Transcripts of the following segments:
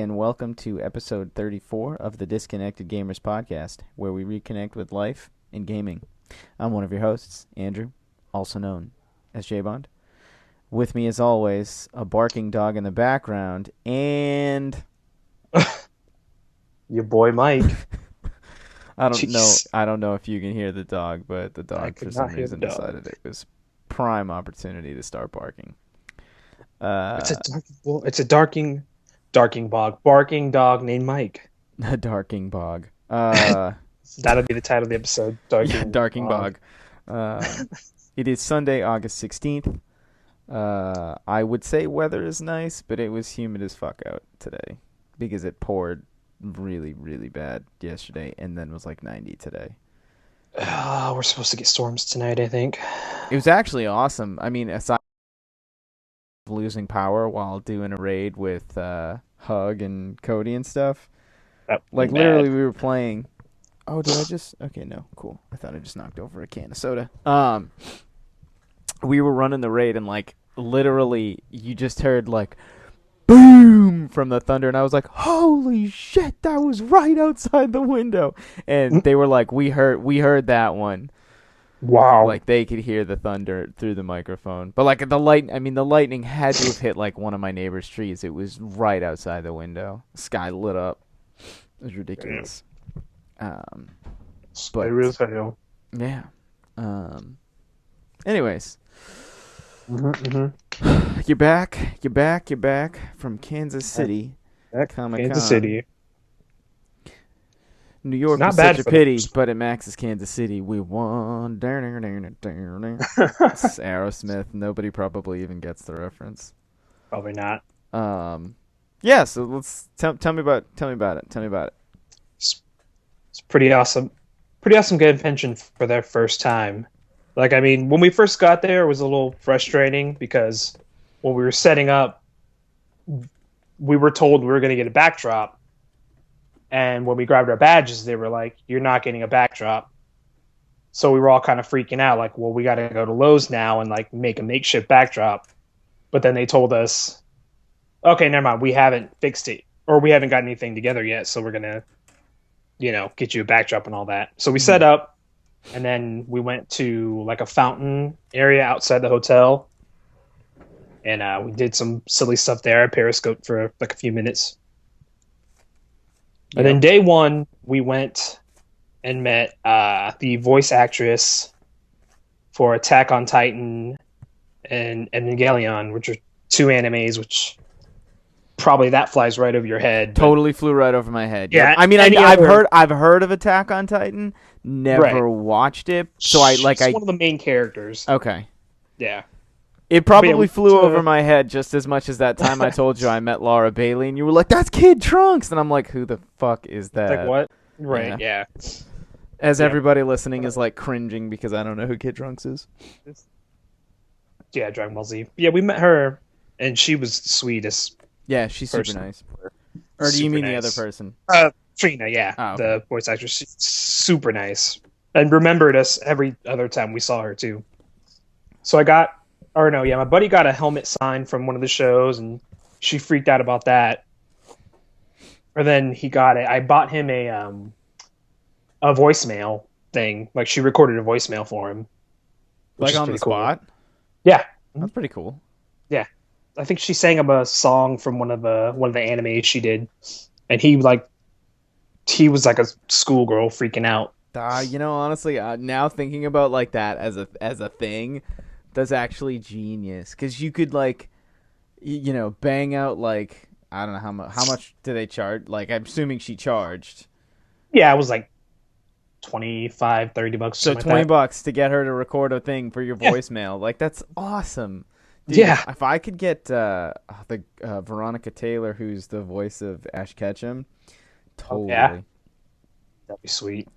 and welcome to episode 34 of the Disconnected Gamers podcast, where we reconnect with life and gaming. I'm one of your hosts, Andrew, also known as J-Bond. With me, as always, a barking dog in the background, and... Your boy Mike. I don't know if you can hear the dog, but the dog for some reason decided it was prime opportunity to start barking. It's a barking dog named Mike. A darking bog. That'll be the title of the episode. Darking bog. It is Sunday, August 16th. I would say weather is nice, but it was humid as fuck out today because it poured really, really bad yesterday and then was like 90 today. We're supposed to get storms tonight, I think. It was actually awesome. I mean, aside from losing power while doing a raid with Hug and Cody and stuff, literally we were playing. Oh, did I just? Okay, no, cool. I thought I just knocked over a can of soda. We were running the raid and literally you just heard boom from the thunder, and I was like, holy shit, that was right outside the window. And they were like, we heard that one. Wow. Like they could hear the thunder through the microphone. But the lightning had to have hit one of my neighbor's trees. It was right outside the window. The sky lit up. It was ridiculous. But it was hell. Yeah. Anyways. You're back from Kansas City. Comic-Con. Kansas City. New York was such a pity, but at Max's Kansas City, we won. It's Aerosmith. Nobody probably even gets the reference. Probably not. Yeah. So let's tell me about it. It's pretty awesome. Pretty awesome convention for their first time. When we first got there, it was a little frustrating because when we were setting up, we were told we were going to get a backdrop. And when we grabbed our badges, they were like, you're not getting a backdrop. So we were all kind of freaking out, we got to go to Lowe's now and make a makeshift backdrop. But then they told us, okay, never mind, we haven't fixed it, or we haven't got anything together yet, so we're going to, get you a backdrop and all that. So we set up, and then we went to a fountain area outside the hotel. And we did some silly stuff there. I periscoped for a few minutes. And then day one, we went and met the voice actress for Attack on Titan and Evangelion, which are two animes, which probably that flies right over your head. Totally flew right over my head. Yeah, I mean, I've heard of Attack on Titan, never watched it. So She's one of the main characters. Okay. Yeah. It probably flew over my head just as much as that time I told you I met Laura Bailey, and you were like, that's Kid Trunks! And I'm like, who the fuck is that? What? Right, yeah. As everybody listening is, cringing because I don't know who Kid Trunks is. Yeah, Dragon Ball Z. Yeah, we met her, and she was the sweetest. Yeah, she's super nice. Or do you mean the other person? Trina, yeah. Oh, okay. The voice actress. She's super nice. And remembered us every other time we saw her, too. So my buddy got a helmet signed from one of the shows, and she freaked out about that. And then he got it. I bought him a voicemail thing. She recorded a voicemail for him. On the spot? Yeah. That's pretty cool. Yeah. I think she sang him a song from one of the animes she did. And he was like a schoolgirl freaking out. Honestly, now thinking about that as a thing, that's actually genius, because you could bang out I don't know how much do they charge. I'm assuming she charged. Yeah, it was $25, $30. So $20 to get her to record a thing for your voicemail. That's awesome. Dude, yeah. If I could get the Veronica Taylor, who's the voice of Ash Ketchum, totally. Yeah. That'd be sweet.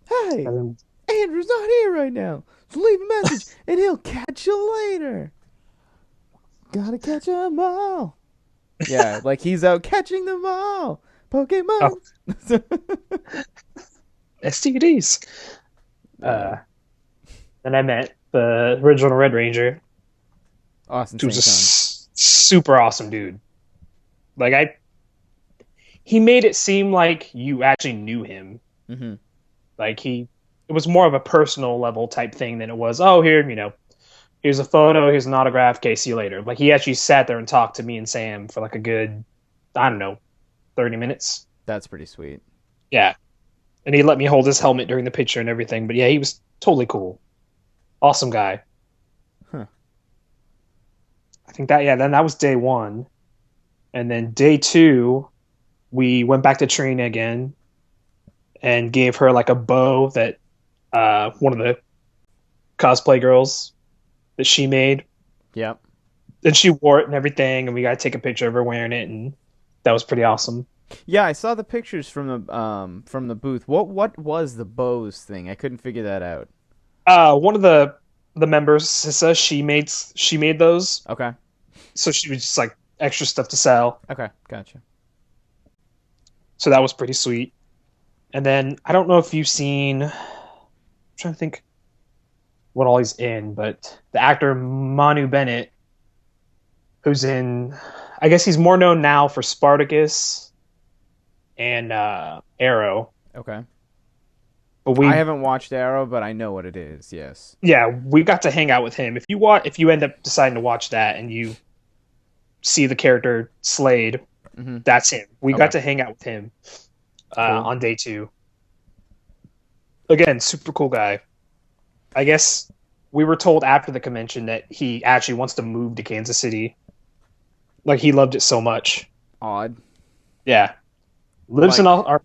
Hey, Andrew's not here right now. So leave a message, and he'll catch you later. Gotta catch 'em all. Yeah, he's out catching them all. Pokemon. Oh. STDs. Then I met the original Red Ranger. Austin He was a super awesome dude. he made it seem like you actually knew him. Mm-hmm. Like it was more of a personal level type thing than it was, oh, here, here's a photo, here's an autograph, okay, see you later. Like, he actually sat there and talked to me and Sam for like a good, I don't know, 30 minutes. That's pretty sweet. Yeah. And he let me hold his helmet during the picture and everything. But yeah, he was totally cool. Awesome guy. Huh. I think then that was day 1. And then day 2, we went back to Trina again and gave her like a bow that one of the cosplay girls that she made. Yep. And she wore it and everything, and we got to take a picture of her wearing it, and that was pretty awesome. Yeah, I saw the pictures from the booth. What was the bows thing? I couldn't figure that out. One of the members, Sissa, she made those. Okay. So she was just like extra stuff to sell. Okay, gotcha. So that was pretty sweet. And then I don't know if you've seen, I'm trying to think what all he's in, but the actor Manu Bennett, who's in, I guess he's more known now for Spartacus and Arrow. Okay. But I haven't watched Arrow, but I know what it is. Yes. Yeah, we got to hang out with him. If you end up deciding to watch that and you see the character Slade, that's him. We got to hang out with him on day 2. Again, super cool guy. I guess we were told after the convention that he actually wants to move to Kansas City. Like, he loved it so much. Odd. Yeah. Lives in our...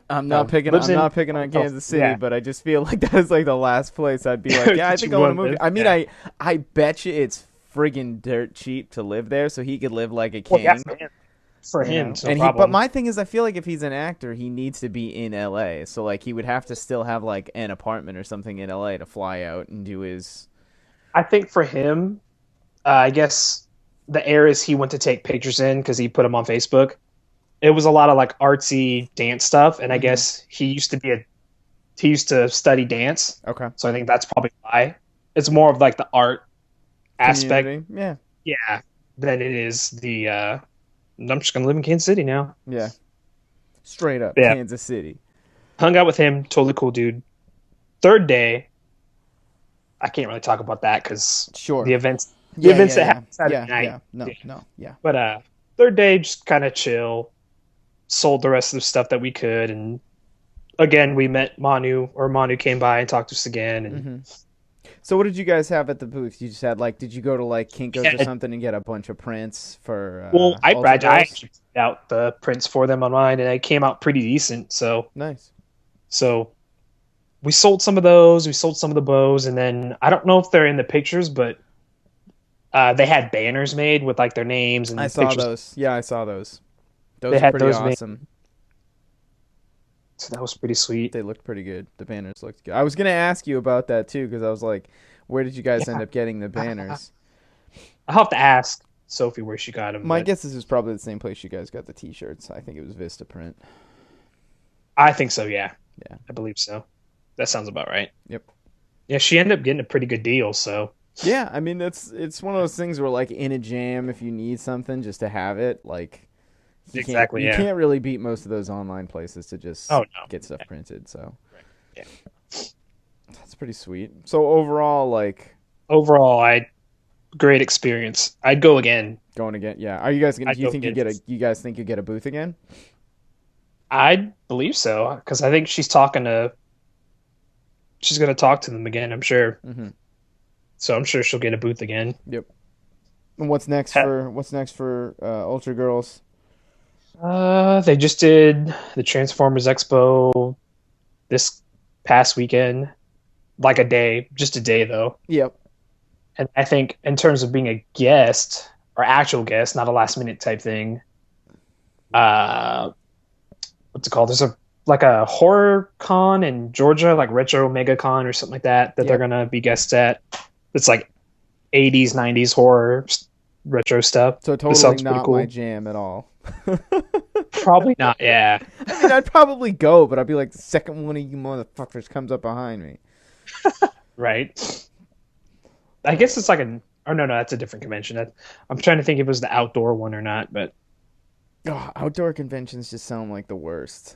I'm not picking on Kansas City, but I just feel like that is like the last place I'd be like, yeah, I think I want to move. I mean, I bet you it's friggin' dirt cheap to live there, so he could live like a king. Well, yeah, for him, but my thing is, I feel like if he's an actor, he needs to be in LA. So like, he would have to still have like an apartment or something in LA to fly out and do his. I think for him, I guess the areas he went to take pictures in, because he put them on Facebook, it was a lot of like artsy dance stuff, and I guess he used to study dance. Okay. So I think that's probably why. It's more of like the art aspect. Community? Yeah. Than it is the I'm just gonna live in Kansas City now. Yeah. Straight up Kansas City. Hung out with him, totally cool dude. Third day, I can't really talk about that because the events that happened Saturday night. No. But third day, just kind of chill. Sold the rest of the stuff that we could, and again we met Manu came by and talked to us again. And so what did you guys have at the booth? You just had like, did you go to like Kinko's or something and get a bunch of prints for I actually printed out the prints for them online, and they came out pretty decent. So nice. So we sold some of those, we sold some of the bows, and then I don't know if they're in the pictures, but they had banners made with like their names, and I saw those. Yeah, I saw those. Those are pretty awesome. So that was pretty sweet. They looked pretty good. The banners looked good. I was going to ask you about that too, because I was like, where did you guys end up getting the banners? I'll have to ask Sophie where she got them. My guess is probably the same place you guys got the t-shirts. I think it was Vista Print. I think so, yeah. Yeah. I believe so. That sounds about right. Yep. Yeah, she ended up getting a pretty good deal, so. Yeah, I mean, it's one of those things where, like, in a jam, if you need something just to have it, like, you can't really beat most of those online places to just get stuff printed, so. Right. Yeah. That's pretty sweet. So overall, great experience. I'd go again. Going again, yeah. Are you guys gonna? Do you think you guys think you get a booth again? I believe so, because I think she's going to talk to them again. I'm sure. So I'm sure she'll get a booth again. Yep. And what's next for Ultra Girls? They just did the Transformers Expo this past weekend, like just a day though. Yep. And I think in terms of being a guest or actual guest, not a last minute type thing. What's it called? There's a horror con in Georgia, like Retro Mega Con or something like that they're gonna be guests at. It's like 80s, 90s horror retro stuff. So totally not cool. My jam at all. Probably not, yeah. I mean, I'd probably go, but I'd be like, the second one of you motherfuckers comes up behind me. Right. I guess it's like no, that's a different convention. I'm trying to think if it was the outdoor one or not, but Outdoor conventions just sound like the worst.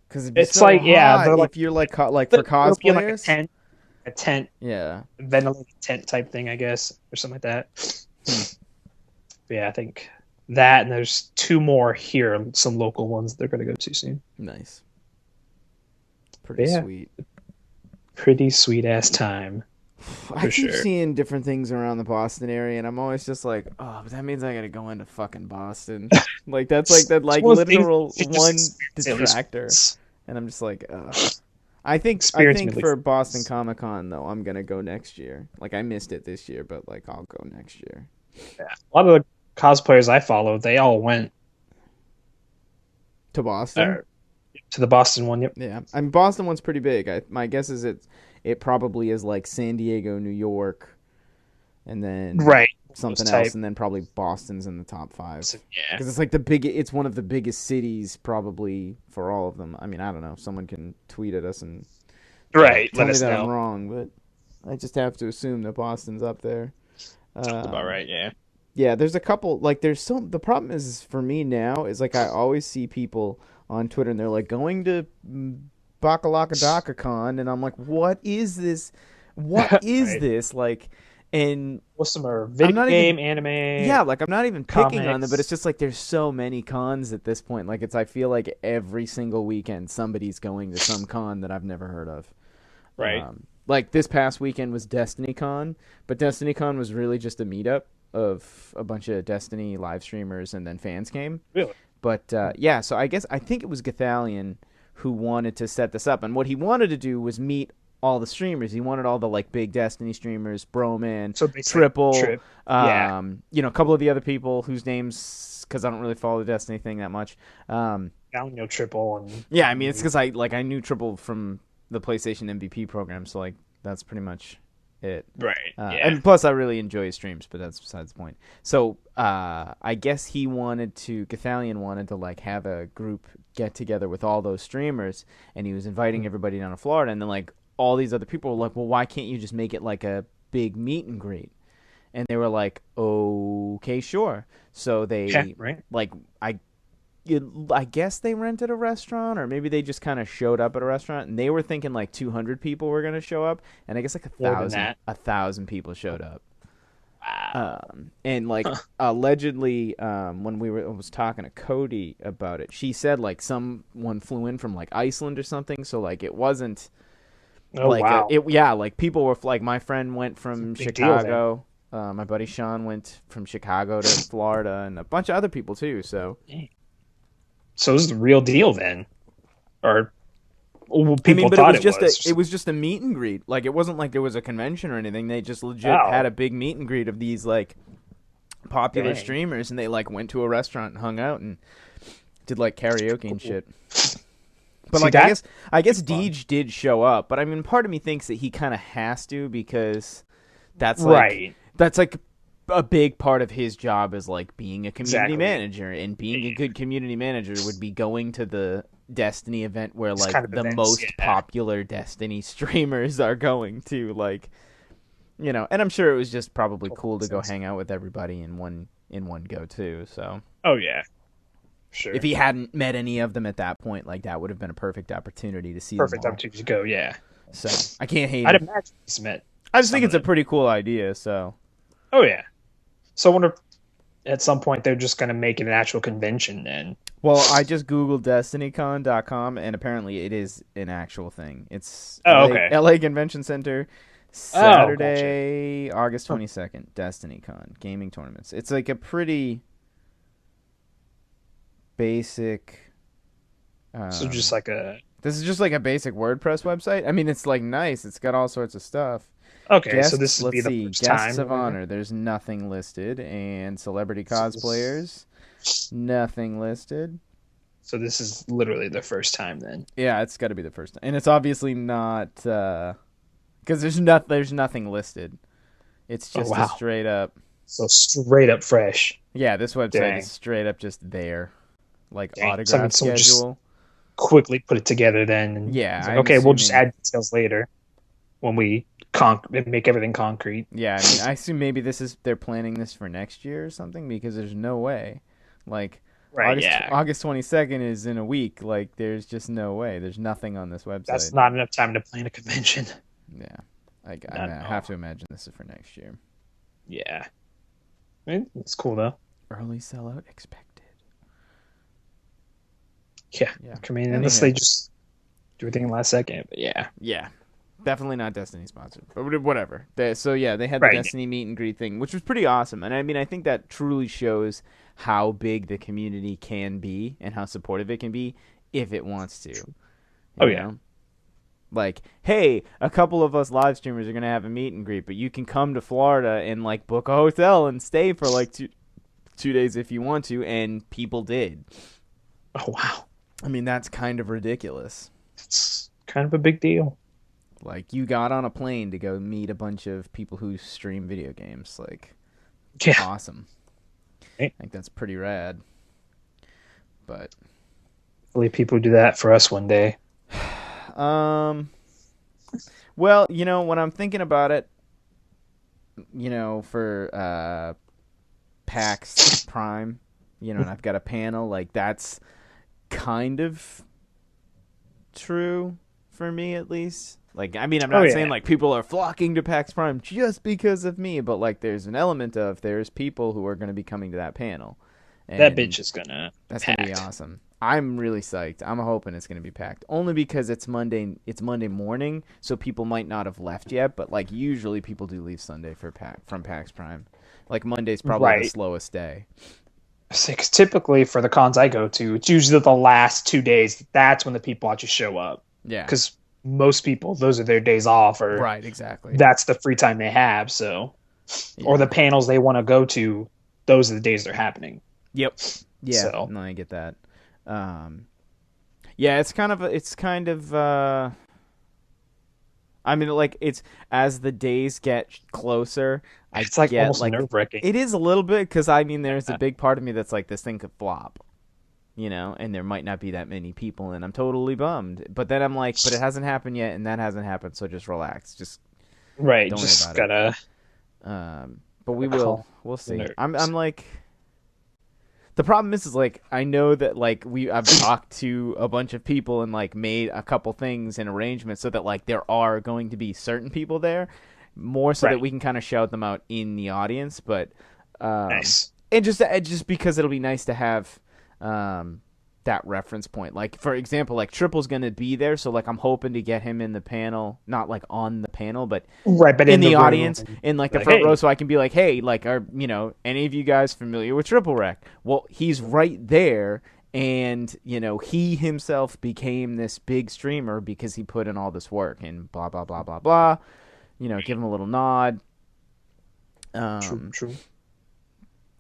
Because it'd be It's so like, yeah, hot they're like if you're like for it'll be in, like cosplayers. a tent, Yeah. ventilated tent type thing, I guess, or something like that. But yeah, I think that, and there's two more here, some local ones they're gonna go to soon. Nice. But Pretty yeah, sweet. pretty sweet ass time. I keep sure. seeing different things around the Boston area, and I'm always just like, oh, but that means I gotta go into fucking Boston. Like that's like that like It's one of the literal things you just one experience at least detractor, once. and I'm just like, I think Experience at for least Boston once. Comic Con though, I'm gonna go next year. Like I missed it this year, but like I'll go next year. Yeah. A lot of the cosplayers I follow, they all went To Boston? to the Boston one. Yep. Yeah, I mean Boston one's pretty big. My guess is it probably is like San Diego, New York, and then Right. something Those else, type. and then probably Boston's in the top 5. So, yeah. Because it's like it's one of the biggest cities probably for all of them. I mean, I don't know. Someone can tweet at us and Right. tell Let me us that I'm know. wrong, but I just have to assume that Boston's up there. Sounds about right. Yeah. Yeah, there's a couple like the problem is for me now is like I always see people on Twitter and they're like going to Bakalakadakacon and I'm like, what is this? What is Right. this? Like, and What's some are I'm video not game, even anime? yeah, like I'm not even picking on them, but comics. it's just like there's so many cons at this point. Like I feel like every single weekend somebody's going to some con that I've never heard of. Right. Like this past weekend was Destiny Con, but Destiny Con was really just a meetup of a bunch of Destiny live streamers and then fans came. Really? But yeah, so I think it was Gothalion who wanted to set this up, and what he wanted to do was meet all the streamers. He wanted all the like big Destiny streamers, Broman, So basically, Triple, Trip. Yeah. a couple of the other people whose names because I don't really follow the Destiny thing that much. Down triple and Yeah, I mean it's because I knew Triple from the PlayStation MVP program, so like that's pretty much it. right. Yeah. And plus, I really enjoy his streams, but that's besides the point. So I guess Gothalion wanted to like have a group get together with all those streamers, and he was inviting everybody down to Florida, and then like all these other people were like, well, why can't you just make it like a big meet and greet? And they were like, okay, sure. So they Yeah, right. like I guess they rented a restaurant, or maybe they just kind of showed up at a restaurant, and they were thinking like 200 people were gonna show up, and I guess like More than that. 1,000 people showed up. Wow. And like allegedly, when I was talking to Cody about it, she said like someone flew in from like Iceland or something, so like it wasn't Oh like wow. like people were like my friend went from Big deal, Chicago. My buddy Sean went from Chicago to Florida, and a bunch of other people too. So So this is the real deal then, or well, people but thought it was just a meet and greet. Like it wasn't like there was a convention or anything. They just legit Oh. had a big meet and greet of these like popular Dang. streamers, and they like went to a restaurant and hung out and did like karaoke and shit. But See, like that- I guess fun. Deej did show up, but I mean part of me thinks that he kind of has to because that's Right. That's like a big part of his job is like being a community Exactly. manager, and being a good community manager would be going to the Destiny event where It's like kind of the events, most yeah. popular Destiny streamers are going to, like, and I'm sure it was just probably cool to go sense. hang out with everybody in one go too. So Oh yeah. Sure. if he hadn't met any of them at that point, like that would have been a perfect opportunity to see Perfect them all. opportunity to go. Yeah. So I can't hate I'd him. imagine he's met. I just think some it's of a pretty cool idea. So Oh yeah. So I wonder if at some point they're just going to make it an actual convention then. well, I just googled DestinyCon.com, and apparently it is an actual thing. It's Oh, LA, okay. LA Convention Center, Saturday, August 22nd, DestinyCon, gaming tournaments. It's like a pretty basic... So just like a This is just like a basic WordPress website. I mean, it's like nice. It's got all sorts of stuff. okay. So this would let's be the see, first guests time. of honor. There's nothing listed, and celebrity cosplayers, nothing listed. So this is literally the first time then. Yeah, it's got to be the first time, and it's obviously not because there's nothing listed. It's just wow. a straight up. So straight up fresh. Yeah, this website Dang. is straight up just there, like Dang. autograph Someone just schedule. Quickly put it together then. And Yeah, it's like, I'm okay, we'll just assuming- add details later when we make everything concrete. Yeah, I mean, I assume maybe they're planning this for next year or something because there's no way, like. Right, yeah. August 22nd is in a week. Like, there's just no way. There's nothing on this website. That's not enough time to plan a convention. Yeah. I have to imagine this is for next year. Yeah. I mean, it's cool, though. Early sellout expected. Yeah. I mean, unless they just do everything last second. But yeah. Yeah. Definitely not Destiny sponsored, but whatever. They had the Destiny meet and greet thing, which was pretty awesome. And I mean, I think that truly shows how big the community can be and how supportive it can be if it wants to. You know? Like, hey, a couple of us live streamers are going to have a meet and greet, but you can come to Florida and like book a hotel and stay for like two days if you want to, and people did. Oh, wow. I mean, that's kind of ridiculous. It's kind of a big deal. Like, you got on a plane to go meet a bunch of people who stream video games. Like, awesome. I think that's pretty rad. But hopefully people do that for us one day. Well, you know, when I'm thinking about it, you know, for PAX Prime, you know, and I've got a panel, like, that's kind of true for me, at least. Like, I mean, I'm not saying, like, people are flocking to PAX Prime just because of me, but, like, there's an element of there's people who are going to be coming to that panel. And that bitch is gonna That's going to be awesome. I'm really psyched. I'm hoping it's going to be packed. Only because it's Monday morning, so people might not have left yet, but, like, usually people do leave Sunday from PAX Prime. Like, Monday's probably the slowest day. Because typically for the cons I go to, it's usually the last 2 days. That's when the people actually show up. Yeah. Because most people, those are their days off, or right, exactly. That's the free time they have. So, or the panels they want to go to, those are the days they're happening. Yep. Yeah. So. No, I get that. Yeah, it's kind of. I mean, like, it's as the days get closer. It's like almost nerve-wracking. It is a little bit, because I mean, there's a big part of me that's like, this thing could flop. You know, and there might not be that many people, and I'm totally bummed. But then I'm like, but it hasn't happened yet, and that hasn't happened, so just relax. Just don't worry about it. But we'll see. I'm like, the problem is like, I know that like I've talked to a bunch of people and like made a couple things and arrangements so that like there are going to be certain people there, more so that we can kind of shout them out in the audience. But nice. And just because it'll be nice to have that reference point. Like, for example, like Triple's going to be there, so like I'm hoping to get him in the panel, not like on the panel, but in the audience, in like the front row, so I can be like, hey, like, are, you know, any of you guys familiar with Triplewreck? Well, he's right there, and, you know, he himself became this big streamer because he put in all this work and blah, blah, blah, blah, blah. You know, give him a little nod. True.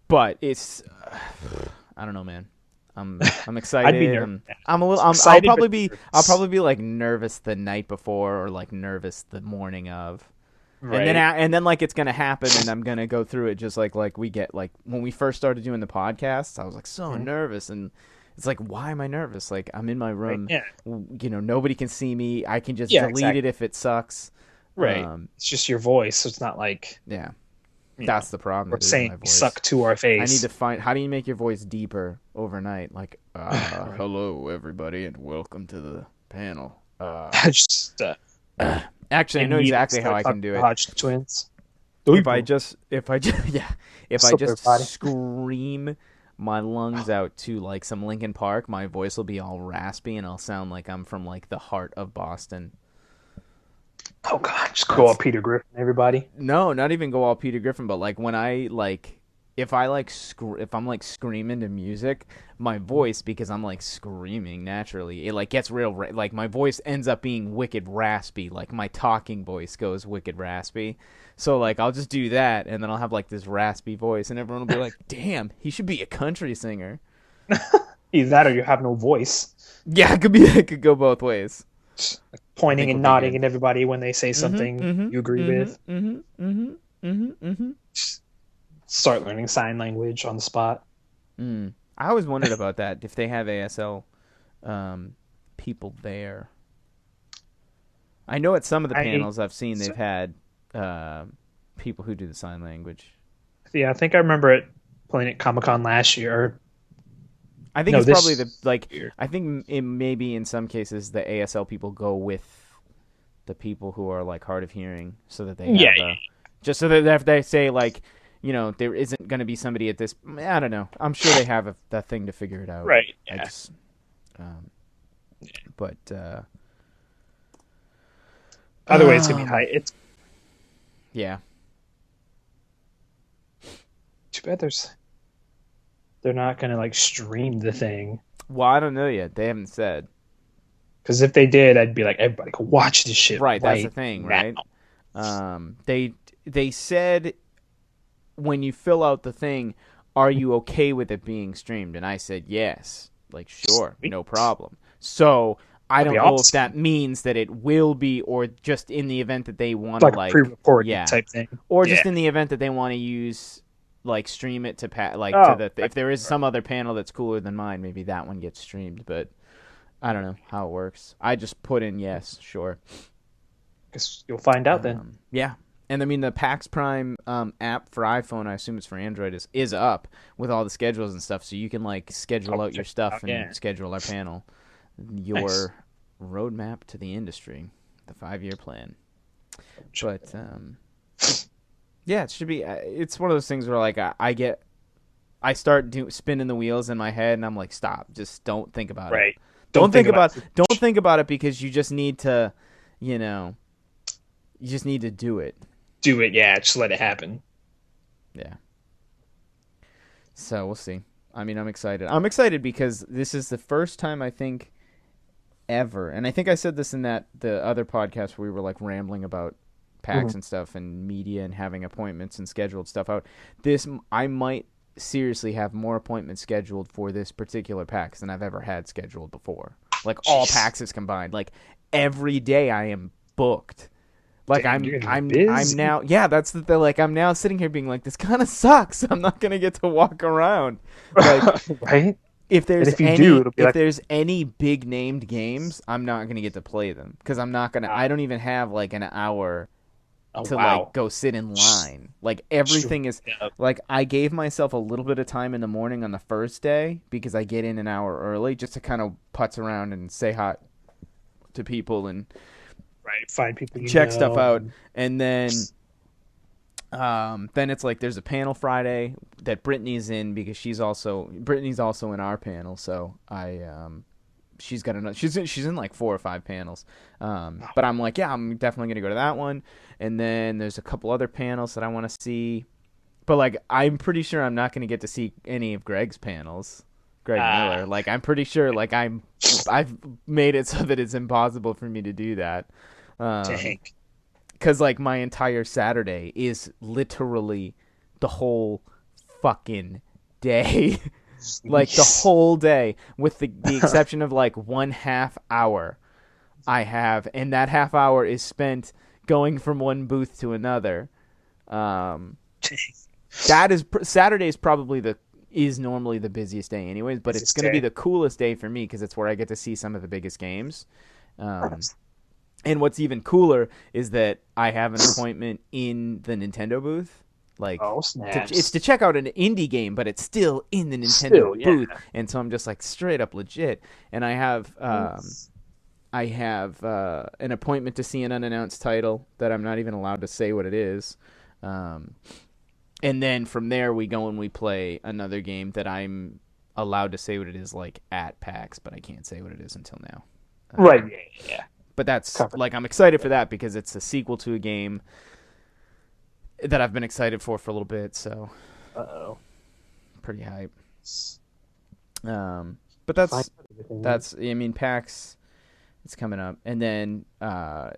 But it's, I don't know, man. I'm excited. I'd be nervous. I'll probably be like nervous the night before, or like nervous the morning of, right. and then like it's gonna happen, and I'm gonna go through it just like we get, like when we first started doing the podcast, I was like so nervous, and it's like, why am I nervous? Like, I'm in my room, you know, nobody can see me. I can just delete it if it sucks. Right. It's just your voice, so it's not like that's the problem. We're saying suck to our face. I need to find, how do you make your voice deeper overnight? Like, hello everybody and welcome to the panel. Actually, I know exactly how I can do it. Hodge twins. If I just scream my lungs out to like some Linkin Park, my voice will be all raspy and I'll sound like I'm from like the heart of Boston. Oh god, just go all Peter Griffin, everybody. No, not even go all Peter Griffin, but like when I like, if I'm like screaming to music, my voice, because I'm like screaming naturally, it like gets real, like my voice ends up being wicked raspy, like my talking voice goes wicked raspy. So like I'll just do that, and then I'll have like this raspy voice, and everyone will be like, "Damn, he should be a country singer." Either that, or you have no voice. Yeah, it could go both ways. Pointing and nodding at everybody when they say something you agree with. Start learning sign language on the spot. I always wondered about that, if they have ASL people there. I know at some of the panels I've seen they've had people who do the sign language. Yeah, I think I remember it playing at Comic-Con last year. I think No, it's probably the this like. year. I think it maybe in some cases the ASL people go with the people who are like hard of hearing, so that they Yeah, have just so that if they say like, there isn't going to be somebody at this. I don't know. I'm sure they have that thing to figure it out. right. I Yeah. just, but Either way, it's gonna be high. It's yeah. too bad they're not gonna like stream the thing. Well, I don't know yet. They haven't said. Because if they did, I'd be like, everybody go watch this shit. Right, that's the right thing, now. right? They said when you fill out the thing, are you okay with it being streamed? And I said yes. Like, sure, Sweet. no problem. So I That'd don't be know if awesome. that means that it will be, or just in the event that they want It's to, like a pre-recorded yeah, type thing. or Yeah. just in the event that they want to use, like, stream it to Oh, to if there is some other panel that's cooler than mine, maybe that one gets streamed. But I don't know how it works. I just put in yes, sure. guess you'll find out then. Yeah. And I mean, the PAX Prime app for iPhone, I assume it's for Android, is up with all the schedules and stuff. So you can like schedule out your stuff and schedule our panel. Your roadmap to the industry, the 5-year plan. But yeah, it should be. It's one of those things where like I start spinning the wheels in my head, and I'm like, stop, just don't think about Right. it. Don't think about it because you just need to, you just need to do it. Do it, yeah. Just let it happen. Yeah. So we'll see. I mean, I'm excited. I'm excited because this is the first time I think ever, and I think I said this in the other podcast where we were like rambling about PAX and stuff and media and having appointments and scheduled stuff out. I might seriously have more appointments scheduled for this particular PAX than I've ever had scheduled before. Like all PAXs combined. Like every day I am booked. Like Damn, I'm busy. now, yeah, that's the like I'm now sitting here being like, this kind of sucks. I'm not gonna get to walk around. Like, right? if there's it'll be there's any big named games, I'm not gonna get to play them because I'm not gonna. I don't even have like an hour to like go sit in line. Like everything is like I gave myself a little bit of time in the morning on the first day because I get in an hour early just to kind of putz around and say hi to people and find people, check stuff out, and then it's like there's a panel Friday that Brittany's in because Brittany's also in our panel, so she's got another. She's in like 4 or 5 panels, but I'm like, yeah, I'm definitely gonna go to that one, and then there's a couple other panels that I want to see, but like I'm pretty sure I'm not gonna get to see any of Greg's panels. Greg Miller, like I'm pretty sure, like I've made it so that it's impossible for me to do that. Dang. Because like my entire Saturday is literally the whole fucking day. Like the whole day, with the exception of like 1/2 hour I have, and that half hour is spent going from one booth to another. That is Saturday is normally the busiest day anyways, but it's going to be the coolest day for me because it's where I get to see some of the biggest games. And what's even cooler is that I have an appointment in the Nintendo booth. Like, it's to check out an indie game, but it's still in the Nintendo booth. And so I'm just like straight up legit. And I have an appointment to see an unannounced title that I'm not even allowed to say what it is. And then from there we go and we play another game that I'm allowed to say what it is, like at PAX, but I can't say what it is until now. Yeah. But that's like I'm excited for that because it's a sequel to a game that I've been excited for a little bit. So, pretty hype. But that's I mean PAX, it's coming up, and then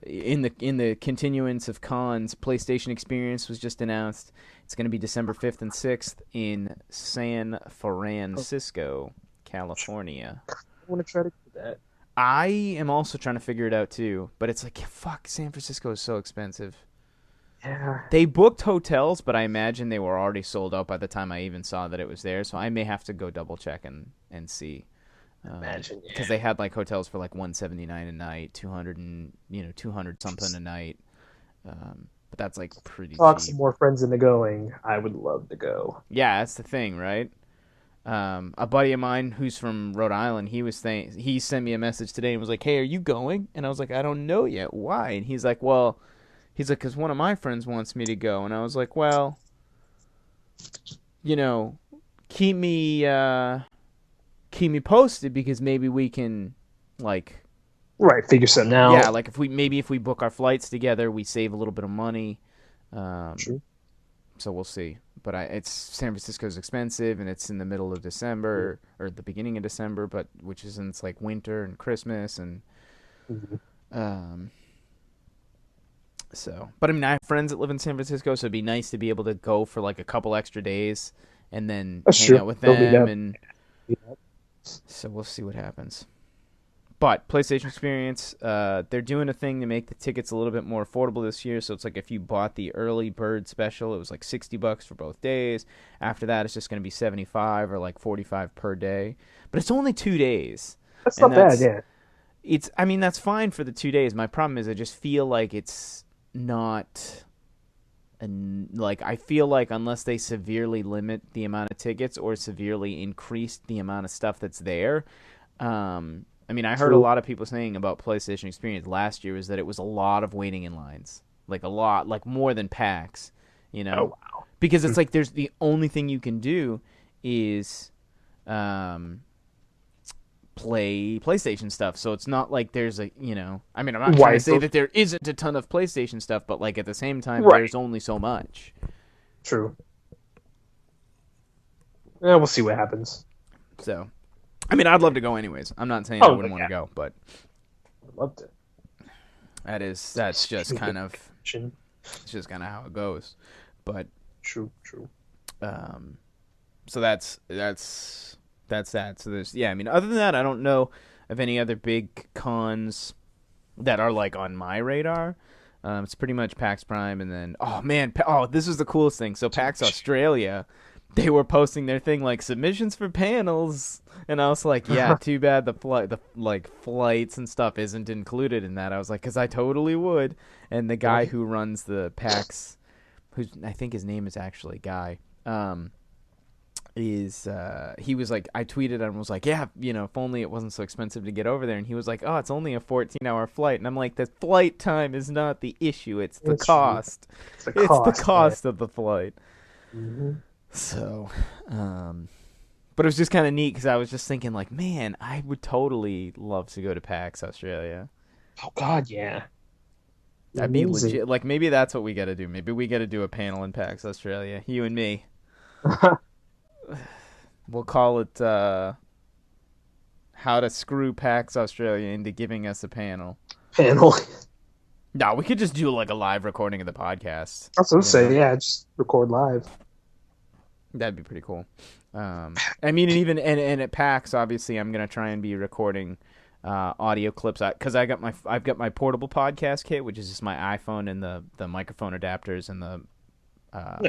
in the continuance of cons, PlayStation Experience was just announced. It's going to be December 5th and 6th in San Fransisco, California. I want to try to do that. I am also trying to figure it out too, but it's like, fuck, San Francisco is so expensive. Yeah. They booked hotels, but I imagine they were already sold out by the time I even saw that it was there, so I may have to go double check and see. Imagine, because they had like hotels for like $179 a night, 200 something a night. But that's like pretty cheap. Some more friends into going. I would love to go. Yeah, that's the thing, right? A buddy of mine who's from Rhode Island, he sent me a message today and was like, "Hey, are you going?" And I was like, "I don't know yet. Why?" And he's like, "Well," he's like, "'Cause one of my friends wants me to go." And I was like, "Well, you know, keep me posted because maybe we can like Right, figure something out. yeah, like if we book our flights together, we save a little bit of money." True. So we'll see. But it's San Francisco's expensive, and it's in the middle of December or the beginning of December, but which isn't it's like winter and Christmas and so. But I mean, I have friends that live in San Francisco, so it'd be nice to be able to go for like a couple extra days and then That's hang true. out with They'll be them, down. and so we'll see what happens. But PlayStation Experience, they're doing a thing to make the tickets a little bit more affordable this year. So it's like if you bought the early bird special, it was like $60 for both days. After that, it's just going to be 75 or like 45 per day. But it's only 2 days. That's And not bad, yeah. I mean, that's fine for the 2 days. My problem is I just feel like it's not. And like I feel like unless they severely limit the amount of tickets or severely increase the amount of stuff that's there, I mean, I heard a lot of people saying about PlayStation Experience last year is that it was a lot of waiting in lines, like a lot, like more than PAX, you know? Oh, wow. Because it's like there's the only thing you can do is play PlayStation stuff. So it's not like there's a, you know, I mean, I'm not trying to say that there isn't a ton of PlayStation stuff, but like at the same time, there's only so much. True. Yeah, we'll see what happens. So, I mean, I'd love to go anyways. I'm not saying I wouldn't want to go, but I'd love to. That's just kind of it's just kind of how it goes. But true. So that's that. So there's I mean, other than that, I don't know of any other big cons that are like on my radar. It's pretty much PAX Prime, and then this is the coolest thing. So PAX Australia, they were posting their thing like submissions for panels, and I was like, yeah, too bad the flights and stuff isn't included in that. I was like, because I totally would. And the guy who runs the PAX, I think his name is actually Guy, he was like, I tweeted and was like, yeah, you know, if only it wasn't so expensive to get over there. And he was like, oh, it's only a 14-hour flight. And I'm like, the flight time is not the issue. It's the cost. It's the cost of the flight. Mm-hmm. So, but it was just kind of neat because I was just thinking like, man, I would totally love to go to PAX Australia. Oh, God, yeah. That'd be legit. Like, maybe that's what we got to do. Maybe we got to do a panel in PAX Australia. You and me. We'll call it How to Screw PAX Australia into giving us a panel. No, we could just do like a live recording of the podcast. I was going to say, yeah, just record live. That'd be pretty cool. I mean, and at PAX, obviously, I'm gonna try and be recording audio clips because I've got my portable podcast kit, which is just my iPhone and the microphone adapters and the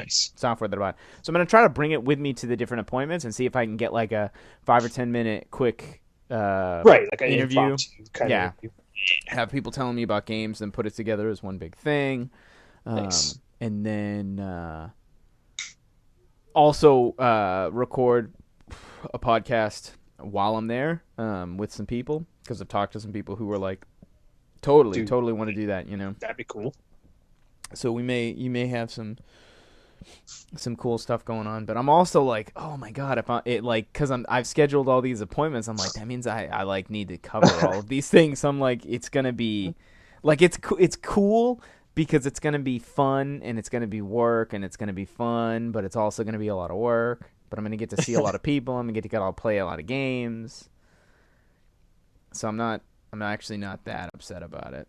software that I bought. So I'm gonna try to bring it with me to the different appointments and see if I can get like a 5 or 10 minute quick like an interview. Kind of interview. Have people telling me about games and put it together as one big thing. Nice. And then also record a podcast while I'm there with some people because I've talked to some people who were like totally want to do that, you know. That'd be cool. So you may have some cool stuff going on, but I'm also like, oh my god, because I've scheduled all these appointments. I'm like, that means I like need to cover all of these things. So I'm like, it's gonna be like it's cool because it's gonna be fun and it's gonna be work and it's gonna be fun, but it's also gonna be a lot of work. But I'm gonna get to see a lot of people. I'm gonna get to play a lot of games. So I'm actually not that upset about it.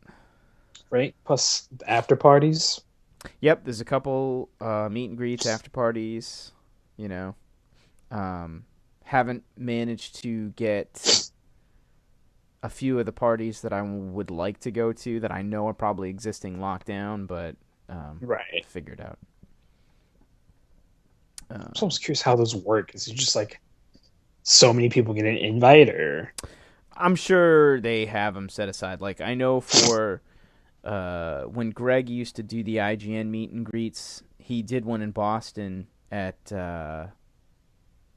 Right. Plus after parties. Yep, there's a couple meet and greets, after parties, you know. Haven't managed to get a few of the parties that I would like to go to that I know are probably existing locked down, but figured out. I'm almost curious how those work. Is it just like so many people get an invite, or? I'm sure they have them set aside. Like, I know for... when Greg used to do the IGN meet and greets, he did one in Boston at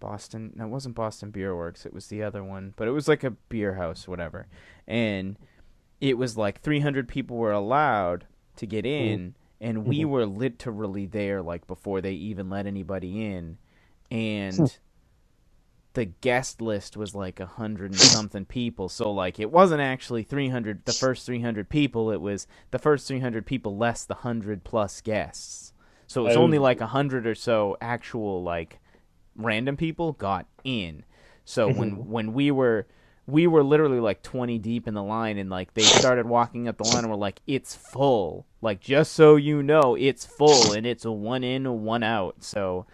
Boston. No, it wasn't Boston Beer Works. It was the other one, but it was like a beer house, whatever. And it was like 300 people were allowed to get in, and we were literally there like before they even let anybody in, and the guest list was like 100 and something people. So like it wasn't actually 300. The first 300 people. It was the first 300 people less the 100 plus guests. So it was only like 100 or so actual like random people got in. So when we were literally like 20 deep in the line, and like they started walking up the line and we're like, it's full. Like, just so you know, it's full, and it's a one in, a one out. So,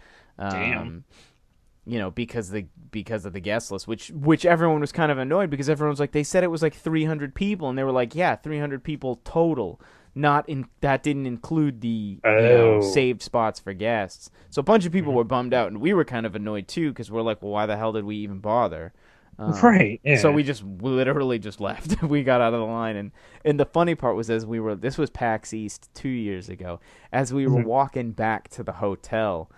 you know, because of the guest list, which everyone was kind of annoyed, because everyone's like, they said it was like 300 people, and they were like, yeah, 300 people total. Not in that didn't include the saved spots for guests. So a bunch of people were bummed out, and we were kind of annoyed too, because we're like, well, why the hell did we even bother? Right. Yeah. So we literally just left. We got out of the line, and the funny part was, this was PAX East 2 years ago. As we were walking back to the hotel,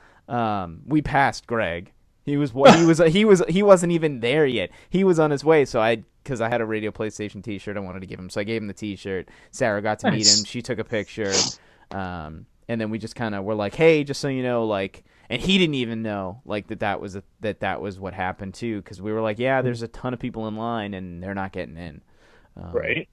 we passed Greg. He wasn't even there yet. He was on his way. So because I had a Radio PlayStation T-shirt I wanted to give him, so I gave him the T-shirt. Sarah got to meet him. She took a picture, and then we just kind of were like, "Hey, just so you know, like," and he didn't even know like that was what happened too, because we were like, "Yeah, there's a ton of people in line, and they're not getting in." Right.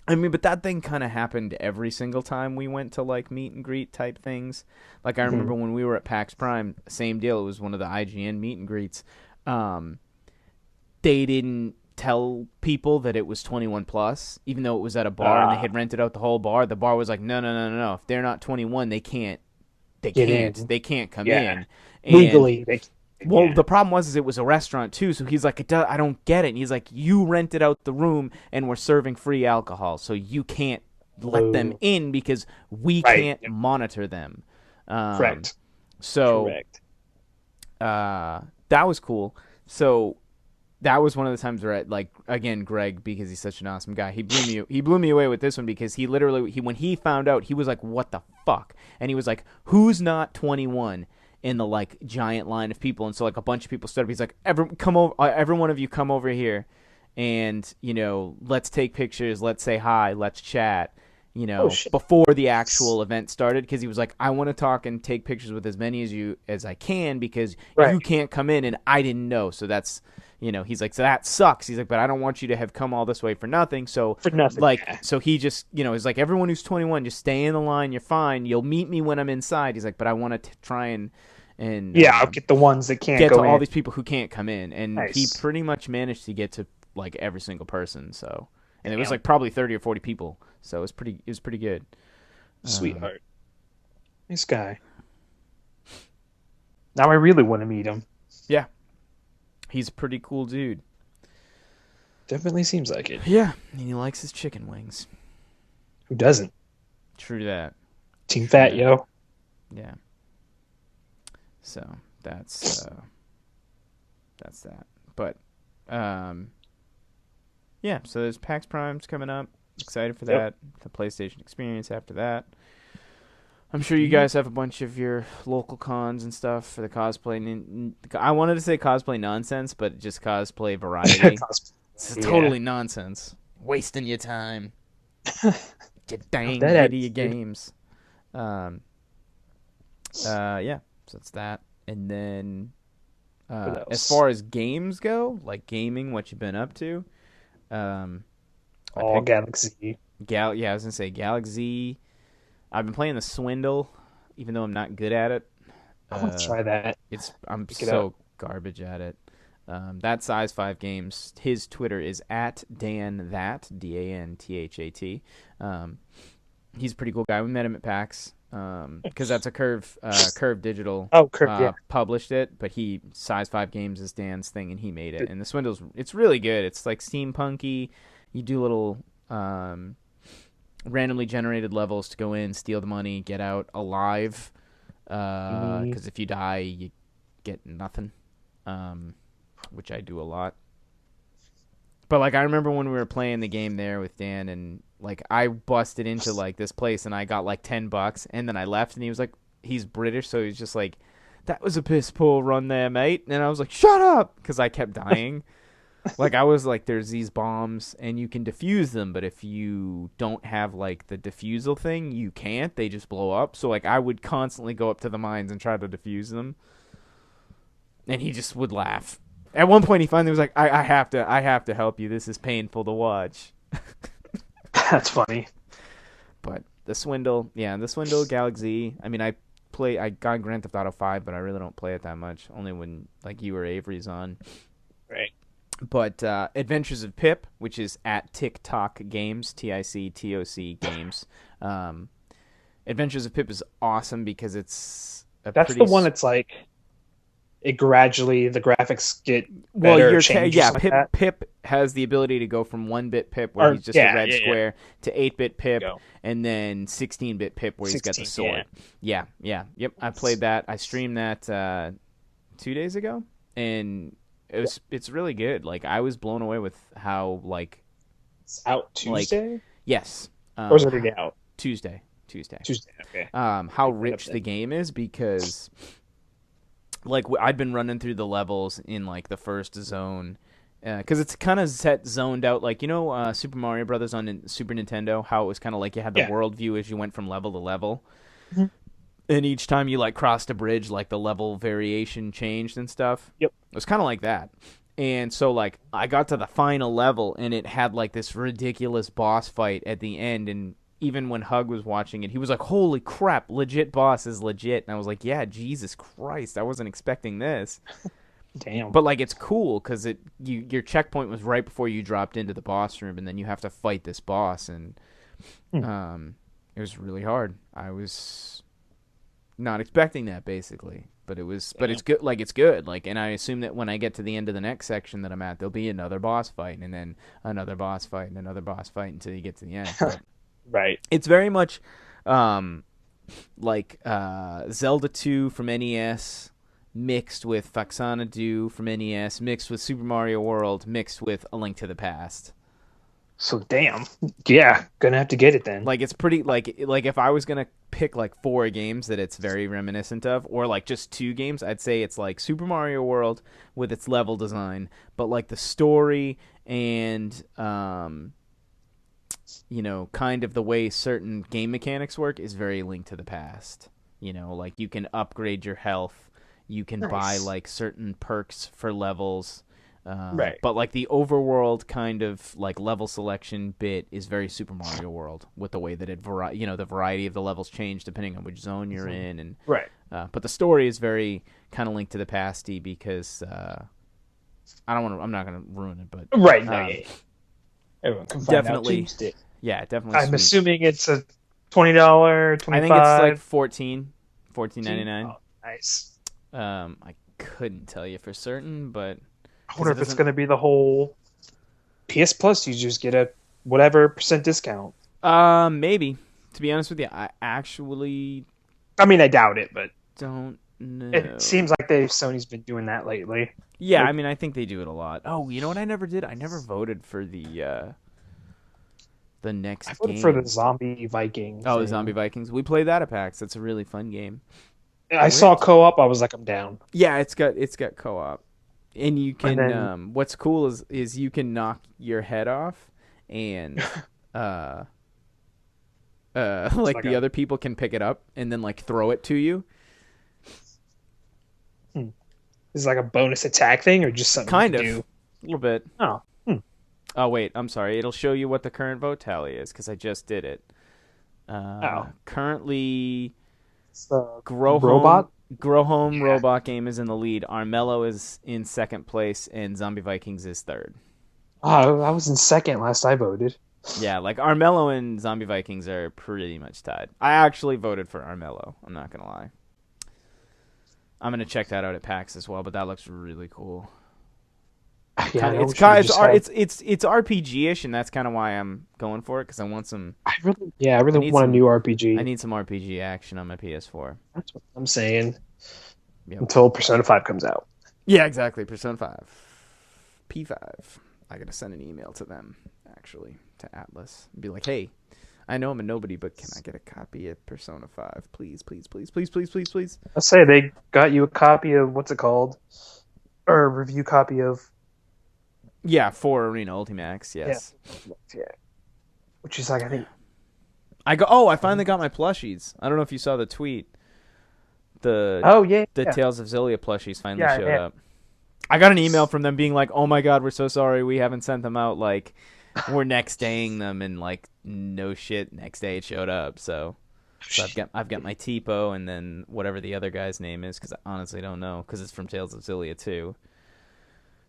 I mean, but that thing kind of happened every single time we went to like meet and greet type things. Like I remember when we were at PAX Prime, same deal. It was one of the IGN meet and greets. They didn't tell people that it was 21 plus, even though it was at a bar and they had rented out the whole bar. The bar was like, no. If they're not 21, they can't come in. And legally. Well, the problem was it was a restaurant too, so he's like, I don't get it. And he's like, you rented out the room and we're serving free alcohol, so you can't let them in because we can't monitor them. Correct. So that was cool. So that was one of the times where, like, again, Greg, because he's such an awesome guy, he blew me away with this one, because he literally when he found out, he was like, what the fuck? And he was like, who's not 21? In the like giant line of people, and so like a bunch of people stood up. He's like, every one of you come over here, and you know, let's take pictures, let's say hi, let's chat, you know, before the actual event started, because he was like, I want to talk and take pictures with as many of you as I can, because you can't come in and I didn't know, so that's, you know, he's like, so that sucks. He's like, but I don't want you to have come all this way for nothing. So so he just, you know, he's like, everyone who's 21, just stay in the line. You're fine. You'll meet me when I'm inside. He's like, but I want to try and I'll get the ones that can't get go to in. All these people who can't come in, and he pretty much managed to get to like every single person. So, and it was like probably 30 or 40 people. So it was pretty good. Sweetheart, nice guy. Now I really want to meet him. Yeah. He's a pretty cool dude. Definitely seems like it. Yeah, and he likes his chicken wings. Who doesn't? True that. Team Fat, yo. Yeah. So that's that. But yeah. So there's PAX Prime's coming up. Excited for that. The PlayStation Experience after that. I'm sure you guys have a bunch of your local cons and stuff for the cosplay. I wanted to say cosplay nonsense, but just cosplay variety. It's totally nonsense. Wasting your time. Get dang video games. Yeah, so it's that. And then as far as games go, like gaming, what you've been up to? Galaxy. Yeah, I was going to say Galaxy. I've been playing the Swindle, even though I'm not good at it. I want to try that. I'm so garbage at it. That Size 5 Games, his Twitter is at DanThat, DanThat. He's a pretty cool guy. We met him at PAX because that's a Curve Digital published it, but Size 5 Games is Dan's thing, and he made it. And the Swindle's, it's really good. It's like steampunky. You do little randomly generated levels to go in, steal the money, get out alive. Because if you die, you get nothing. Which I do a lot. But like I remember when we were playing the game there with Dan, and like I busted into like this place and I got like $10, and then I left, and he was like, he's British, so he's just like, that was a piss poor run there, mate. And I was like, shut up, because I kept dying. Like, I was like, there's these bombs, and you can defuse them, but if you don't have, like, the defusal thing, you can't. They just blow up. So, like, I would constantly go up to the mines and try to defuse them. And he just would laugh. At one point, he finally was like, I have to help you. This is painful to watch. That's funny. But the Swindle, Galaxy. I mean, I got Grand Theft Auto 5, but I really don't play it that much. Only when, like, you or Avery's on. Right. But Adventures of Pip, which is at TikTok Games, TICTOC Games. Adventures of Pip is awesome because it's that's the one that's like the graphics get better. Pip has the ability to go from 1-bit Pip where he's just a red square to 8-bit Pip, and then 16-bit Pip where he's got the sword. Yep. I played that. I streamed that 2 days ago, and it's really good. Like, I was blown away with how, like, it's out Tuesday. Like, yes. Or is it already out? Tuesday. Okay. How rich the game is, because, like, I'd been running through the levels in, like, the first zone, because it's kind of zoned out, like, you know, Super Mario Brothers on Super Nintendo, how it was kind of like you had the world view as you went from level to level. Mm-hmm. And each time you, like, crossed a bridge, like, the level variation changed and stuff. Yep. It was kind of like that. And so, like, I got to the final level, and it had, like, this ridiculous boss fight at the end. And even when Hug was watching it, he was like, holy crap, legit boss is legit. And I was like, yeah, Jesus Christ, I wasn't expecting this. Damn. But, like, it's cool because your checkpoint was right before you dropped into the boss room, and then you have to fight this boss. And it was really hard. I was not expecting that, basically, but it's good. Like, it's good. Like, and I assume that when I get to the end of the next section that I'm at, there'll be another boss fight, and then another boss fight, and another boss fight until you get to the end. But right. It's very much like Zelda 2 from NES mixed with Faxanadu from NES mixed with Super Mario World mixed with A Link to the Past. So damn, yeah, gonna have to get it then. Like, it's pretty, like if I was gonna pick like 4 games that it's very reminiscent of, or like just 2 games, I'd say it's like Super Mario World with its level design, but like the story and you know, kind of the way certain game mechanics work is very Link to the Past. You know, like you can upgrade your health, you can buy like certain perks for levels. Right. But like the overworld kind of like level selection bit is very Super Mario World with the way that the variety of the levels change depending on which zone you're in, and but the story is very kind of Linked to the Pasty because I'm not going to ruin it, but everyone can find definitely out Tuesday. Yeah, definitely. I'm assuming it's a $20, $25. I think it's like $14.99. Oh, nice. I couldn't tell you for certain, but I wonder if it's going to be the whole PS Plus. You just get a whatever % discount. Maybe. To be honest with you, I actually. I mean, I doubt it, but don't know. It seems like Sony's been doing that lately. Yeah, I mean, I think they do it a lot. Oh, you know what I never did? I never voted for the next game. I voted for the Zombie Vikings. Oh, the Zombie Vikings. We played that at PAX. That's a really fun game. I saw co-op. I was like, I'm down. Yeah, it's got co-op. And you can what's cool is you can knock your head off, and like the other people can pick it up and then like throw it to you. Is it like a bonus attack thing or just something kind to of do? A little bit. Oh. Oh wait, I'm sorry. It'll show you what the current vote tally is because I just did it. Currently, Grow Home Robot Game is in the lead. Armello is in second place, and Zombie Vikings is third. Oh, I was in second last I voted. Yeah, like Armello and Zombie Vikings are pretty much tied. I actually voted for Armello. I'm not gonna lie. I'm gonna check that out at PAX as well, but that looks really cool. Yeah, it's RPG-ish, and that's kind of why I'm going for it because I want some. I really want a new RPG. I need some RPG action on my PS4. That's what I'm saying. Yep. Until Persona 5 comes out. Yeah, exactly. Persona 5, P5. I gotta send an email to them actually, to Atlas, and be like, "Hey, I know I'm a nobody, but can I get a copy of Persona 5? Please, please, please, please, please, please, please. I'll say they got you a copy of what's it called? Or a review copy of... Yeah, for Arena Ultimax, yes. Yeah. Which is like, I think... I finally got my plushies. I don't know if you saw the tweet. The Tales of Xillia plushies finally showed up. I got an email from them being like, "Oh my god, we're so sorry, we haven't sent them out. Like, we're next daying them," and like, no shit, next day it showed up. So I've got my Tipo and then whatever the other guy's name is, because I honestly don't know, because it's from Tales of Xillia too.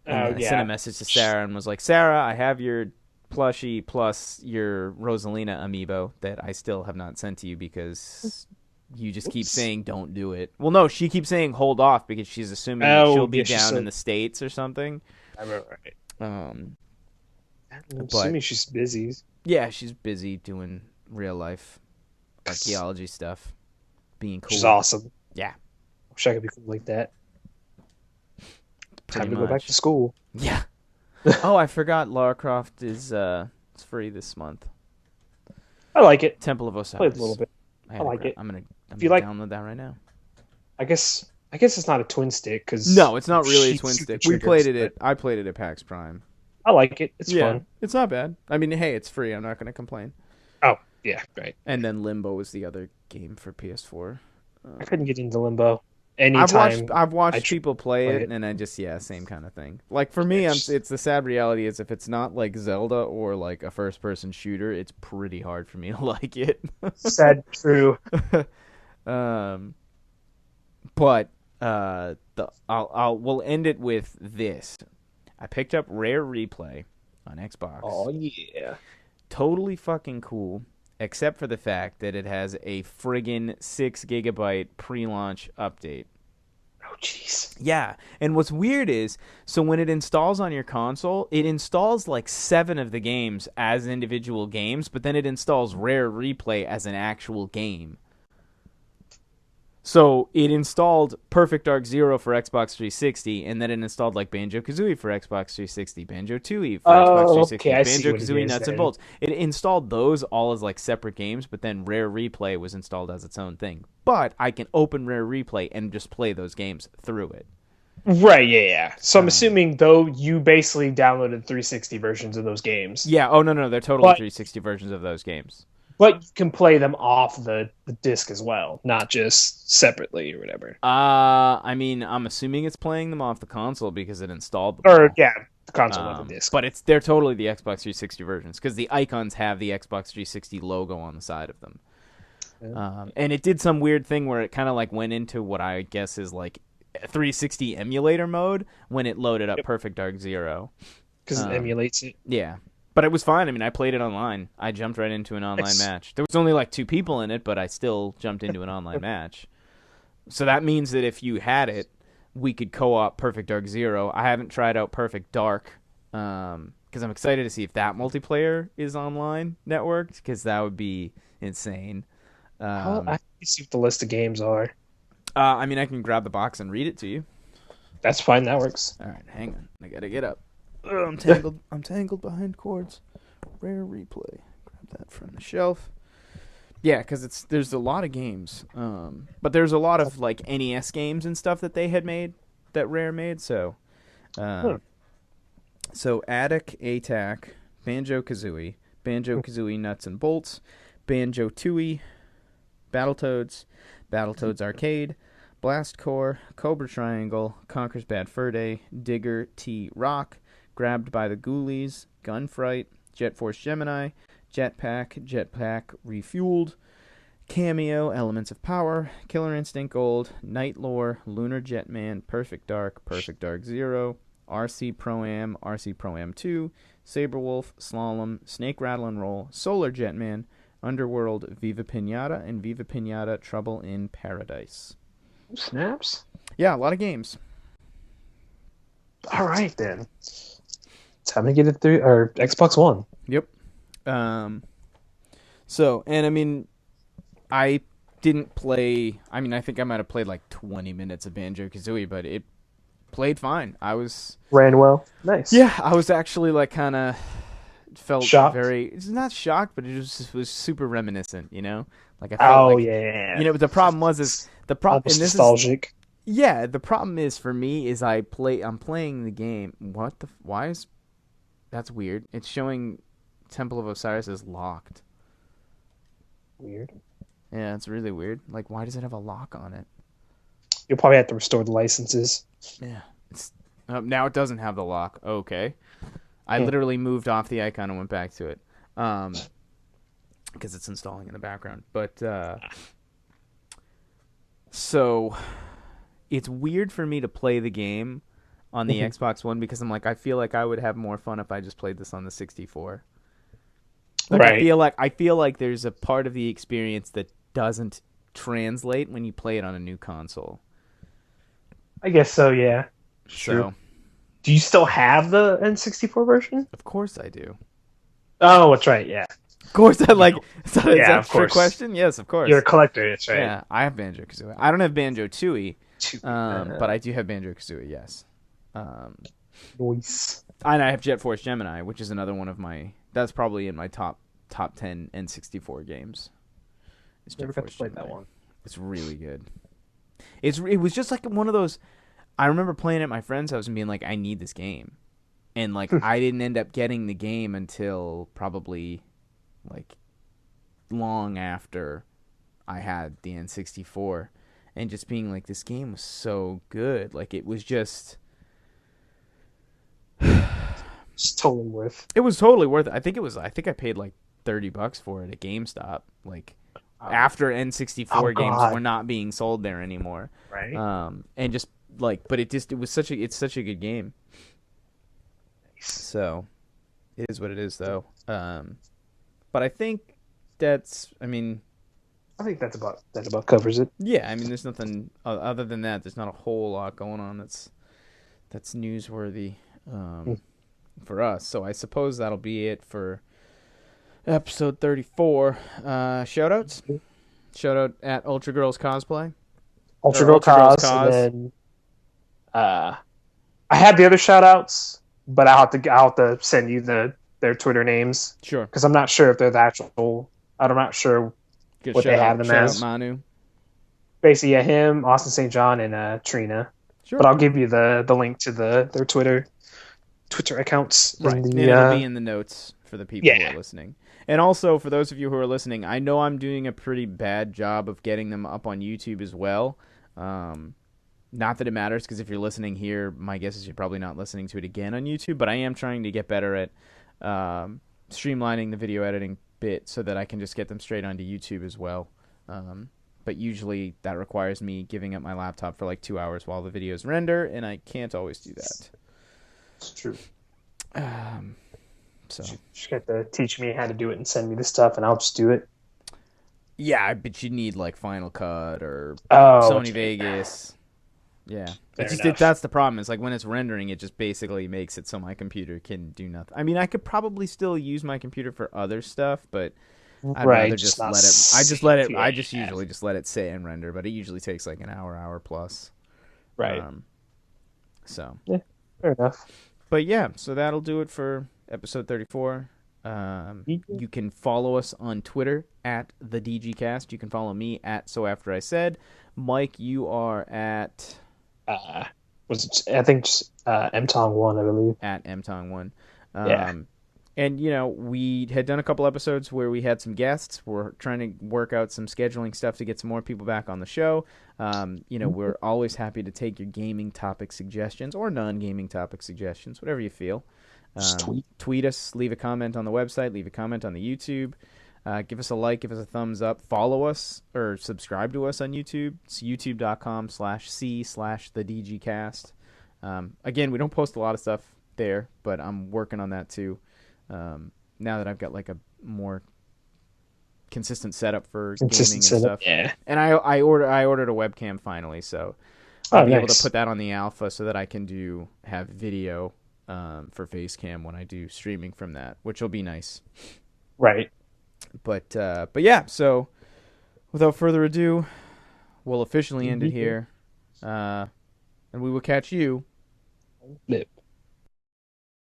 And I sent a message to Sarah and was like, "Sarah, I have your plushie plus your Rosalina amiibo that I still have not sent to you because you just keep saying don't do it." Well, no, she keeps saying hold off because she's assuming that she'll be down in the States or something. I remember, right. I'm assuming she's busy. Yeah, she's busy doing real life archaeology stuff, being cool. She's awesome. Yeah. Wish I could be cool like that. Pretty Time to much. go back to school. Yeah. Oh, I forgot Lara Croft is it's free this month. I like it. Temple of Osiris. Played a little bit. I like it. I'm gonna like, download that right now. I guess it's not a twin stick because no, it's not really a twin stick. I played it at PAX Prime. I like it. It's fun. It's not bad. I mean, hey, it's free. I'm not gonna complain. Oh yeah, right. And then Limbo was the other game for PS4. I couldn't get into Limbo. Anytime I've watched people play it, and I just same kind of thing. Like for me, it's the sad reality is if it's not like Zelda or like a first-person shooter, it's pretty hard for me to like it. Sad, true. But we'll end it with this. I picked up Rare Replay on Xbox. Oh yeah, totally fucking cool. Except for the fact that it has a friggin' 6 GB pre-launch update. Oh, jeez. Yeah, and what's weird is, so when it installs on your console, it installs like 7 of the games as individual games, but then it installs Rare Replay as an actual game. So it installed Perfect Dark Zero for Xbox 360, and then it installed like Banjo-Kazooie for Xbox 360, Banjo-Tooie for Xbox 360, Banjo-Kazooie Nuts and Bolts. It installed those all as like separate games, but then Rare Replay was installed as its own thing. But I can open Rare Replay and just play those games through it. Right, yeah. So I'm assuming, though, you basically downloaded 360 versions of those games. Yeah, oh, no, they're totally 360 versions of those games. But you can play them off the disc as well, not just separately or whatever. I mean, I'm assuming it's playing them off the console because it installed them. Or, yeah, the console on the disc. But they're totally the Xbox 360 versions because the icons have the Xbox 360 logo on the side of them. Yeah. And it did some weird thing where it kind of like went into what I guess is like 360 emulator mode when it loaded up Perfect Dark Zero. Because it emulates it. Yeah. But it was fine. I mean, I played it online. I jumped right into an online match. There was only like 2 people in it, but I still jumped into an online match. So that means that if you had it, we could co-op Perfect Dark Zero. I haven't tried out Perfect Dark because I'm excited to see if that multiplayer is online networked because that would be insane. I can see what the list of games are. I mean, I can grab the box and read it to you. That's fine. That works. All right, hang on. I gotta get up. I'm tangled behind cords. Rare Replay. Grab that from the shelf. Yeah, because there's a lot of games, but there's a lot of like NES games and stuff that they had made, that Rare made. So, so Attic ATAC, Banjo-Kazooie, Banjo-Kazooie Nuts and Bolts, Banjo-Tooie, Battletoads Arcade, Blast Core, Cobra Triangle, Conker's Bad Fur Day, Digger T Rock, Grabbed by the Ghoulies, Gunfright, Jet Force Gemini, Jetpack Refueled, Cameo, Elements of Power, Killer Instinct Gold, Night Lore, Lunar Jetman, Perfect Dark Zero, RC Pro-Am 2, Saberwolf, Slalom, Snake Rattle and Roll, Solar Jetman, Underworld, Viva Pinata, and Viva Pinata Trouble in Paradise. Snaps? Yeah, a lot of games. All right, then. Time to get it through or Xbox One. Yep. So, and I mean, I didn't play. I mean, I think I might have played like 20 minutes of Banjo-Kazooie, but it played fine. Ran well. Nice. Yeah, I was actually like kind of felt Shocked? it's not shocked, but it was super reminiscent, you know? Like I felt like, yeah. you know, but the problem is the problem, Almost and this nostalgic. yeah, the problem is for me is I'm playing the game. Why is, that's weird. It's showing Temple of Osiris is locked. Weird. Yeah, it's really weird. Like, why does it have a lock on it? You'll probably have to restore the licenses. Yeah, it's now it doesn't have the lock. Okay, I literally moved off the icon and went back to it, because it's installing in the background. But so it's weird for me to play the game on the Xbox One because I'm like, I feel like I would have more fun if I just played this on the 64. Like, Right. I feel like there's a part of the experience that doesn't translate when you play it on a new console. I guess so, yeah. Sure. So, Do you still have the N64 version? of course I do. Oh, that's right, yeah. Of course I like. Is that Yeah, a of trick course. question? Yes, of course. You're a collector, that's right. Yeah, I have Banjo-Kazooie. I don't have Banjo-Tooie, but I do have Banjo-Kazooie, yes. Nice. And I have Jet Force Gemini, which is another one of my... That's probably in my top 10 N64 games. It's Never got to play that one. It's really good. It was just like one of those... I remember playing it at my friend's house and being like, I need this game. And like I didn't end up getting the game until probably like long after I had the N64. And just being like, this game was so good. Like it was just... It's totally worth. It was totally worth it. I think I paid like $30 for it at GameStop. Like after N64 games were not being sold there anymore. Right. And just like, but it's such a good game. So it is what it is though. But I think I think that about covers it. yeah, I mean there's nothing other than that. There's not a whole lot going on that's newsworthy for us. So I suppose that'll be it for episode 34. Shoutouts. Shoutout at Ultra Girls Cosplay. Ultra Girls Cos. And then, I have the other shoutouts, but I'll have to send you their Twitter names. Sure. Because I'm not sure if they're the actual. I'm not sure what they have them as. Manu. Basically, yeah, him, Austin St. John, and Trina. Sure. But I'll give you the link to their Twitter accounts. Right. And it'll be in the notes for the people who are listening. And also, for those of you who are listening, I know I'm doing a pretty bad job of getting them up on YouTube as well. Not that it matters, because if you're listening here, my guess is you're probably not listening to it again on YouTube, but I am trying to get better at streamlining the video editing bit so that I can just get them straight onto YouTube as well. But usually that requires me giving up my laptop for like 2 hours while the videos render, and I can't always do that. It's true. So you just got to teach me how to do it and send me the stuff, and I'll just do it. Yeah, but you need like Final Cut or Sony Vegas. Yeah, that's the problem. It's like when it's rendering, it just basically makes it so my computer can do nothing. I mean, I could probably still use my computer for other stuff, but I'd rather just let it. I just usually just let it sit and render, but it usually takes like an hour plus. Right. So. Yeah, fair enough. But yeah, so that'll do it for episode 34. You can follow us on Twitter at the DGCast. You can follow me at So After I Said. Mike, you are at I think just MTong1, I believe. At MTong1. Yeah. And we had done a couple episodes where we had some guests. We're trying to work out some scheduling stuff to get some more people back on the show. We're always happy to take your gaming topic suggestions or non-gaming topic suggestions, whatever you feel. Tweet us, leave a comment on the website, leave a comment on the YouTube. Give us a like, give us a thumbs up, follow us or subscribe to us on YouTube. It's youtube.com/c/thedgcast. Again, we don't post a lot of stuff there, but I'm working on that too. Now that I've got like a more consistent setup for gaming and stuff. Yeah. And I ordered a webcam finally, so I'll be able to put that on the alpha so that I can have video for Facecam when I do streaming from that, which will be nice. Right. But yeah, so without further ado, we'll officially end it here. And we will catch you. Flip.